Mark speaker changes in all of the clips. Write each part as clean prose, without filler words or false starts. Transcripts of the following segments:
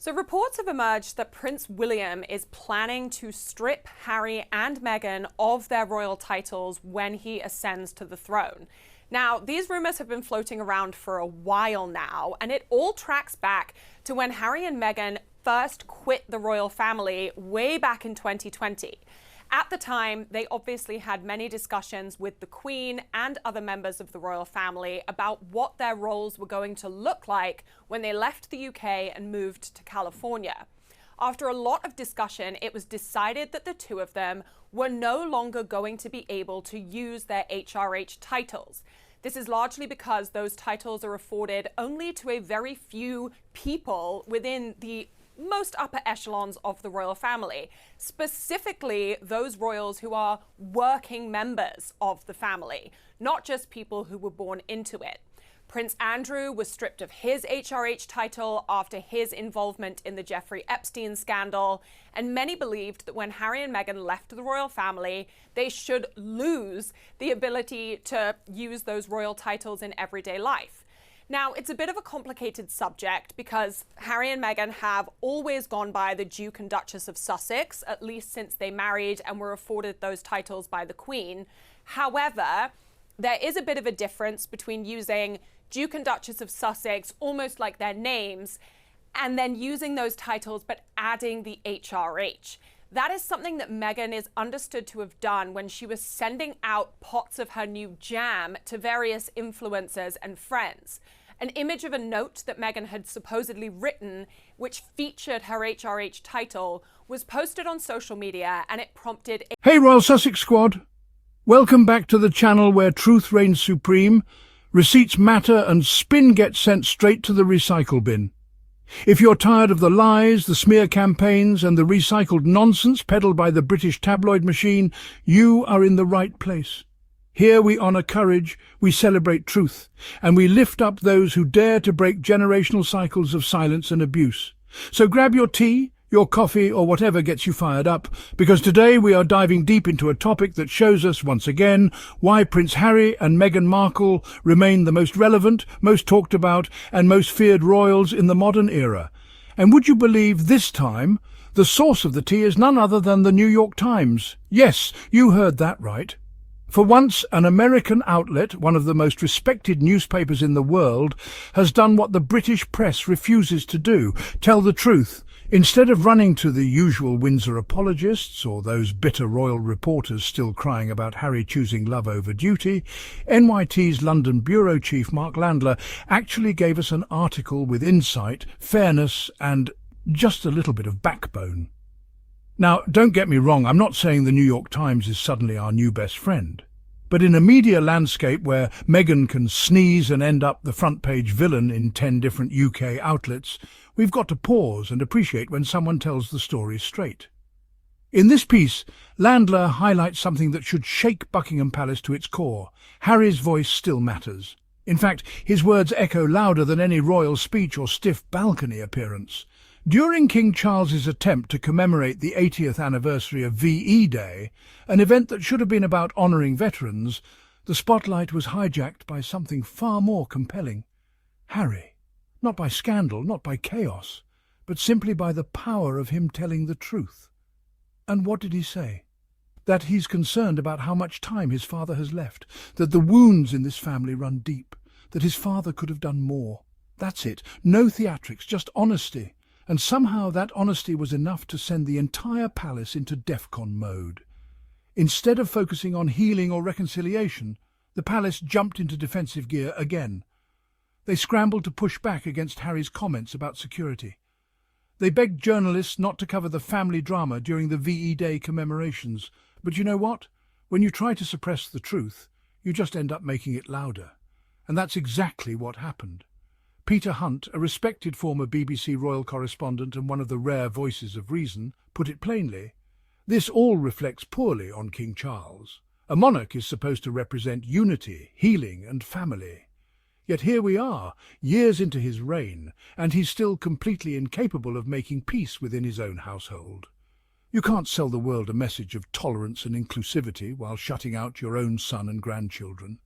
Speaker 1: So reports have emerged that Prince William is planning to strip Harry and Meghan of their royal titles when he ascends to the throne. Now, these rumors have been floating around for a while now, and it all tracks back to when Harry and Meghan first quit the royal family way back in 2020. At the time, they obviously had many discussions with the Queen and other members of the royal family about what their roles were going to look like when they left the UK and moved to California. After a lot of discussion, it was decided that the two of them were no longer going to be able to use their HRH titles. This is largely because those titles are afforded only to a very few people within the most upper echelons of the royal family, specifically those royals who are working members of the family, not just people who were born into it. Prince Andrew was stripped of his HRH title after his involvement in the Jeffrey Epstein scandal, and many believed that when Harry and Meghan left the royal family, they should lose the ability to use those royal titles in everyday life. Now, it's a bit of a complicated subject because Harry and Meghan have always gone by the Duke and Duchess of Sussex, at least since they married and were afforded those titles by the Queen. However, there is a bit of a difference between using Duke and Duchess of Sussex almost like their names and then using those titles but adding the HRH. That is something that Meghan is understood to have done when she was sending out pots of her new jam to various influencers and friends. An image of a note that Meghan had supposedly written, which featured her HRH title, was posted on social media, and it prompted
Speaker 2: Hey Royal Sussex Squad! Welcome back to the channel where truth reigns supreme, receipts matter and spin gets sent straight to the recycle bin. If you're tired of the lies, the smear campaigns and the recycled nonsense peddled by the British tabloid machine, you are in the right place. Here we honour courage, we celebrate truth, and we lift up those who dare to break generational cycles of silence and abuse. So grab your tea, your coffee or whatever gets you fired up, because today we are diving deep into a topic that shows us once again why Prince Harry and Meghan Markle remain the most relevant, most talked about and most feared royals in the modern era. And would you believe this time the source of the tea is none other than the New York Times? Yes, you heard that right. For once, an American outlet, one of the most respected newspapers in the world, has done what the British press refuses to do, tell the truth. Instead of running to the usual Windsor apologists or those bitter royal reporters still crying about Harry choosing love over duty, NYT's London bureau chief Mark Landler actually gave us an article with insight, fairness and just a little bit of backbone. Now, don't get me wrong, I'm not saying the New York Times is suddenly our new best friend. But in a media landscape where Meghan can sneeze and end up the front-page villain in 10 different UK outlets, we've got to pause and appreciate when someone tells the story straight. In this piece, Landler highlights something that should shake Buckingham Palace to its core. Harry's voice still matters. In fact, his words echo louder than any royal speech or stiff balcony appearance. During King Charles's attempt to commemorate the 80th anniversary of VE Day, an event that should have been about honouring veterans, the spotlight was hijacked by something far more compelling. Harry. Not by scandal, not by chaos, but simply by the power of him telling the truth. And what did he say? That he's concerned about how much time his father has left, that the wounds in this family run deep, that his father could have done more. That's it. No theatrics, just honesty. And somehow that honesty was enough to send the entire palace into DEFCON mode. Instead of focusing on healing or reconciliation, the palace jumped into defensive gear again. They scrambled to push back against Harry's comments about security. They begged journalists not to cover the family drama during the VE Day commemorations. But you know what? When you try to suppress the truth, you just end up making it louder. And that's exactly what happened. Peter Hunt, a respected former BBC royal correspondent and one of the rare voices of reason, put it plainly. This all reflects poorly on King Charles. A monarch is supposed to represent unity, healing and family. Yet here we are, years into his reign, and he's still completely incapable of making peace within his own household. You can't sell the world a message of tolerance and inclusivity while shutting out your own son and grandchildren.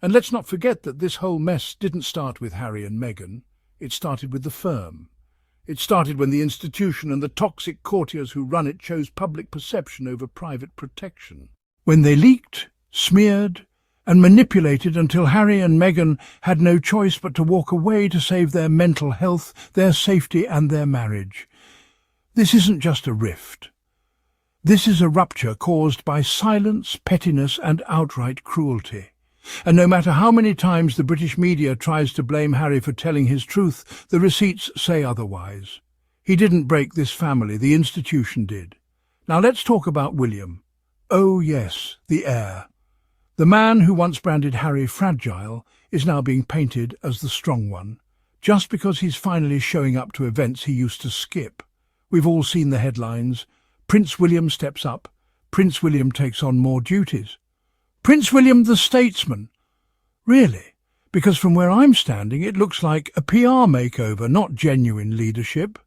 Speaker 2: And let's not forget that this whole mess didn't start with Harry and Meghan. It started with the firm. It started when the institution and the toxic courtiers who run it chose public perception over private protection. When they leaked, smeared, and manipulated until Harry and Meghan had no choice but to walk away to save their mental health, their safety and their marriage. This isn't just a rift. This is a rupture caused by silence, pettiness and outright cruelty. And no matter how many times the British media tries to blame Harry for telling his truth, the receipts say otherwise. He didn't break this family, the institution did. Now let's talk about William. Oh yes, the heir. The man who once branded Harry fragile is now being painted as the strong one, just because he's finally showing up to events he used to skip. We've all seen the headlines. Prince William steps up. Prince William takes on more duties. Prince William the statesman. Really? Because from where I'm standing, it looks like a PR makeover, not genuine leadership.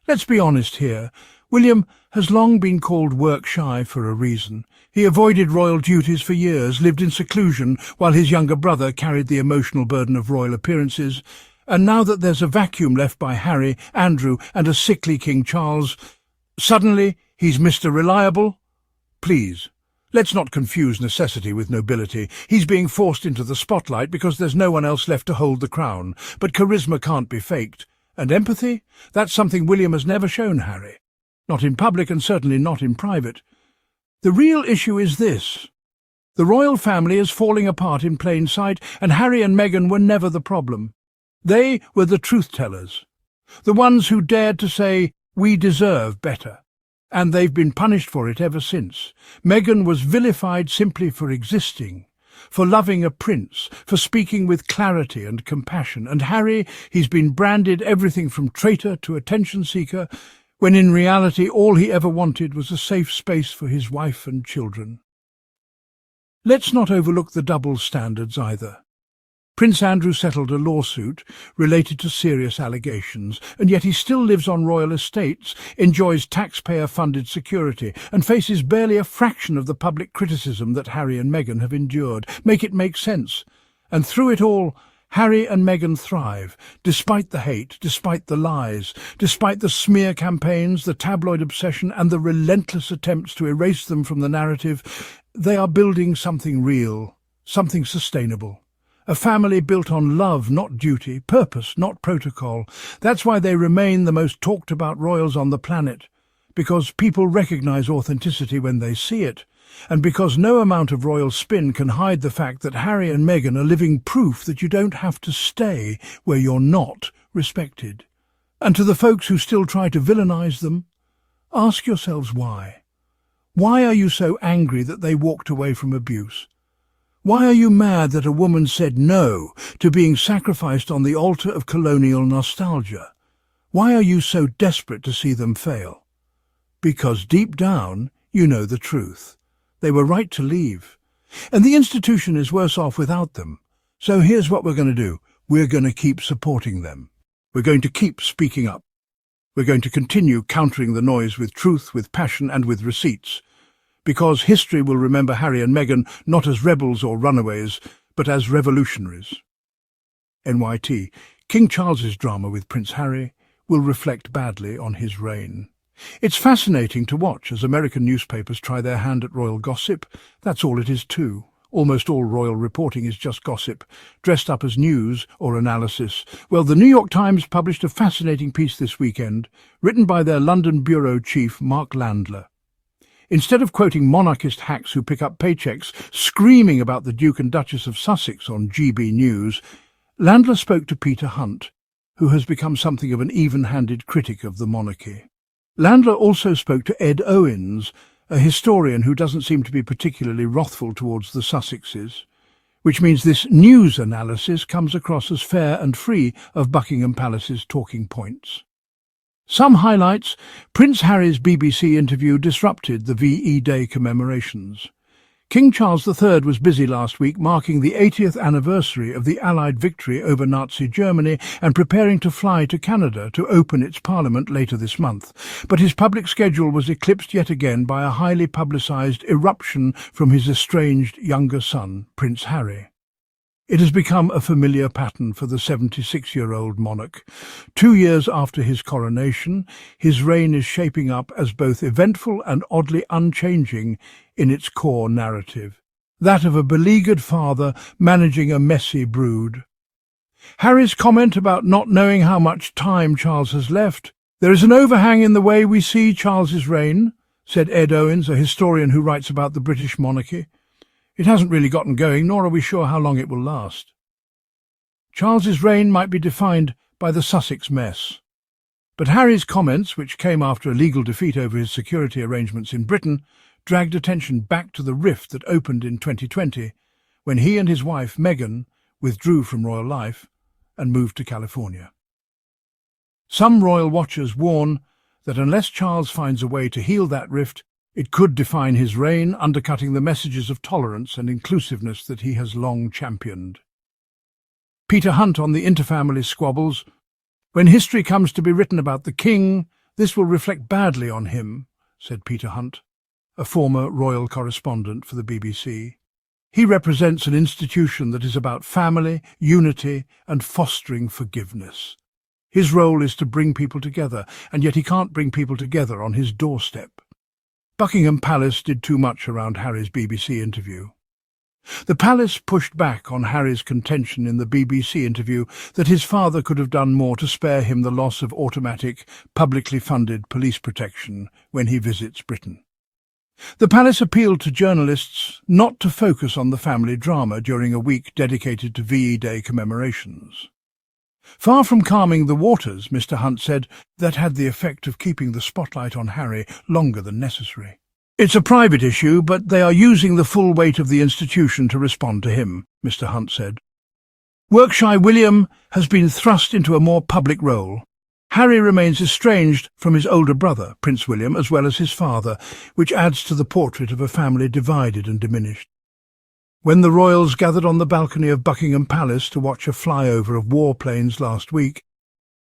Speaker 2: Let's be honest here. William has long been called work-shy for a reason. He avoided royal duties for years, lived in seclusion, while his younger brother carried the emotional burden of royal appearances. And now that there's a vacuum left by Harry, Andrew, and a sickly King Charles, suddenly he's Mr. Reliable? Please, let's not confuse necessity with nobility. He's being forced into the spotlight because there's no one else left to hold the crown. But charisma can't be faked. And empathy? That's something William has never shown Harry. Not in public and certainly not in private. The real issue is this. The royal family is falling apart in plain sight, and Harry and Meghan were never the problem. They were the truth-tellers, the ones who dared to say, "We deserve better." And they've been punished for it ever since. Meghan was vilified simply for existing, for loving a prince, for speaking with clarity and compassion. And Harry, he's been branded everything from traitor to attention-seeker, when in reality all he ever wanted was a safe space for his wife and children. Let's not overlook the double standards either. Prince Andrew settled a lawsuit related to serious allegations, and yet he still lives on royal estates, enjoys taxpayer-funded security, and faces barely a fraction of the public criticism that Harry and Meghan have endured. Make it make sense. And through it all, Harry and Meghan thrive, despite the hate, despite the lies, despite the smear campaigns, the tabloid obsession, and the relentless attempts to erase them from the narrative. They are building something real, something sustainable. A family built on love, not duty, purpose, not protocol. That's why they remain the most talked about royals on the planet, because people recognize authenticity when they see it, and because no amount of royal spin can hide the fact that Harry and Meghan are living proof that you don't have to stay where you're not respected. And to the folks who still try to villainize them, ask yourselves why. Why are you so angry that they walked away from abuse? Why are you mad that a woman said no to being sacrificed on the altar of colonial nostalgia? Why are you so desperate to see them fail? Because deep down, you know the truth. They were right to leave. And the institution is worse off without them. So here's what we're going to do. We're going to keep supporting them. We're going to keep speaking up. We're going to continue countering the noise with truth, with passion and with receipts. Because history will remember Harry and Meghan not as rebels or runaways, but as revolutionaries. NYT, King Charles's drama with Prince Harry will reflect badly on his reign. It's fascinating to watch as American newspapers try their hand at royal gossip. That's all it is too. Almost all royal reporting is just gossip, dressed up as news or analysis. Well, the New York Times published a fascinating piece this weekend, written by their London bureau chief, Mark Landler. Instead of quoting monarchist hacks who pick up paychecks screaming about the Duke and Duchess of Sussex on GB News, Landler spoke to Peter Hunt, who has become something of an even-handed critic of the monarchy. Landler also spoke to Ed Owens, a historian who doesn't seem to be particularly wrathful towards the Sussexes, which means this news analysis comes across as fair and free of Buckingham Palace's talking points. Some highlights: Prince Harry's BBC interview disrupted the VE Day commemorations. King Charles III was busy last week marking the 80th anniversary of the Allied victory over Nazi Germany and preparing to fly to Canada to open its parliament later this month. But his public schedule was eclipsed yet again by a highly publicised eruption from his estranged younger son, Prince Harry. It has become a familiar pattern for the 76-year-old monarch. 2 years after his coronation, his reign is shaping up as both eventful and oddly unchanging in its core narrative, that of a beleaguered father managing a messy brood. Harry's comment about not knowing how much time Charles has left. "There is an overhang in the way we see Charles's reign," said Ed Owens, a historian who writes about the British monarchy. "It hasn't really gotten going, nor are we sure how long it will last." Charles's reign might be defined by the Sussex mess. But Harry's comments, which came after a legal defeat over his security arrangements in Britain, dragged attention back to the rift that opened in 2020, when he and his wife, Meghan, withdrew from royal life and moved to California. Some royal watchers warn that unless Charles finds a way to heal that rift, it could define his reign, undercutting the messages of tolerance and inclusiveness that he has long championed. Peter Hunt on the interfamily squabbles. "When history comes to be written about the king, this will reflect badly on him," said Peter Hunt, a former royal correspondent for the BBC. "He represents an institution that is about family, unity, and fostering forgiveness. His role is to bring people together, and yet he can't bring people together on his doorstep." Buckingham Palace did too much around Harry's BBC interview. The palace pushed back on Harry's contention in the BBC interview that his father could have done more to spare him the loss of automatic, publicly funded police protection when he visits Britain. The palace appealed to journalists not to focus on the family drama during a week dedicated to VE Day commemorations. Far from calming the waters, Mr. Hunt said, that had the effect of keeping the spotlight on Harry longer than necessary. "It's a private issue, but they are using the full weight of the institution to respond to him," Mr. Hunt said. Workshy William has been thrust into a more public role. Harry remains estranged from his older brother, Prince William, as well as his father, which adds to the portrait of a family divided and diminished. When the royals gathered on the balcony of Buckingham Palace to watch a flyover of warplanes last week,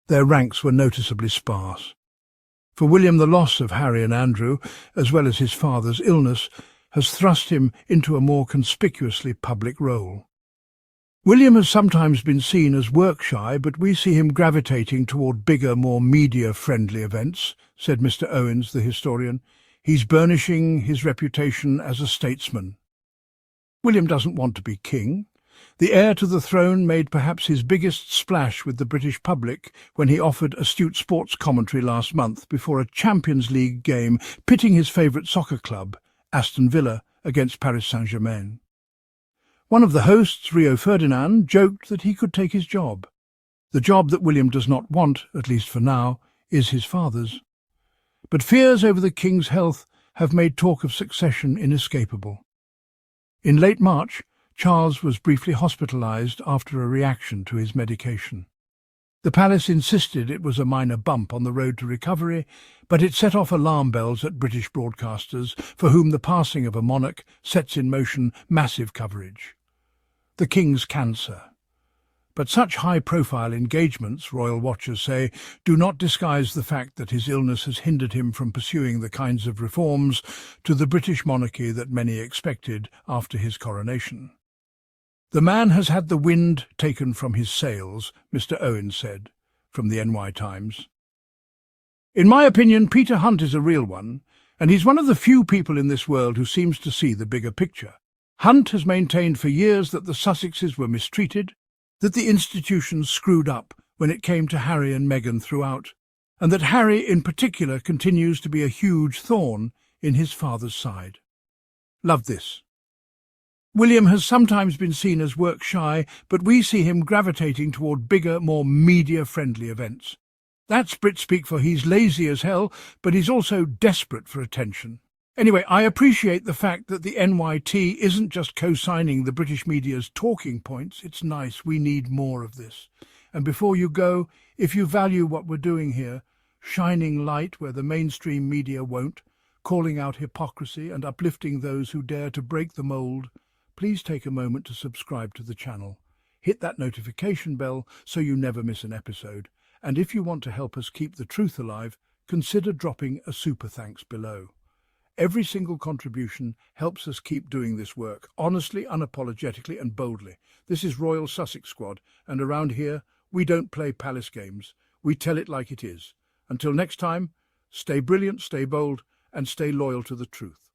Speaker 2: their ranks were noticeably sparse. For William, the loss of Harry and Andrew, as well as his father's illness, has thrust him into a more conspicuously public role. William has sometimes been seen as work-shy, but we see him gravitating toward bigger, more media-friendly events, said Mr. Owens, the historian. He's burnishing his reputation as a statesman. William doesn't want to be king. The heir to the throne made perhaps his biggest splash with the British public when he offered astute sports commentary last month before a Champions League game pitting his favourite soccer club, Aston Villa, against Paris Saint-Germain. One of the hosts, Rio Ferdinand, joked that he could take his job. The job that William does not want, at least for now, is his father's. But fears over the king's health have made talk of succession inescapable. In late March, Charles was briefly hospitalised after a reaction to his medication. The palace insisted it was a minor bump on the road to recovery, but it set off alarm bells at British broadcasters, for whom the passing of a monarch sets in motion massive coverage. The king's cancer. But such high-profile engagements, royal watchers say, do not disguise the fact that his illness has hindered him from pursuing the kinds of reforms to the British monarchy that many expected after his coronation. "The man has had the wind taken from his sails," Mr. Owens said, from the NY Times. "In my opinion, Peter Hunt is a real one, and he's one of the few people in this world who seems to see the bigger picture. Hunt has maintained for years that the Sussexes were mistreated, that the institutions screwed up when it came to Harry and Meghan throughout, and that Harry in particular continues to be a huge thorn in his father's side. Love this. William has sometimes been seen as work-shy, but we see him gravitating toward bigger, more media-friendly events. That's Brit speak for he's lazy as hell, but he's also desperate for attention. Anyway, I appreciate the fact that the NYT isn't just co-signing the British media's talking points. It's nice. We need more of this. And before you go, if you value what we're doing here, shining light where the mainstream media won't, calling out hypocrisy and uplifting those who dare to break the mould, please take a moment to subscribe to the channel. Hit that notification bell so you never miss an episode. And if you want to help us keep the truth alive, consider dropping a super thanks below. Every single contribution helps us keep doing this work, honestly, unapologetically and boldly. This is Royal Sussex Squad, and around here, we don't play palace games. We tell it like it is. Until next time, stay brilliant, stay bold, and stay loyal to the truth.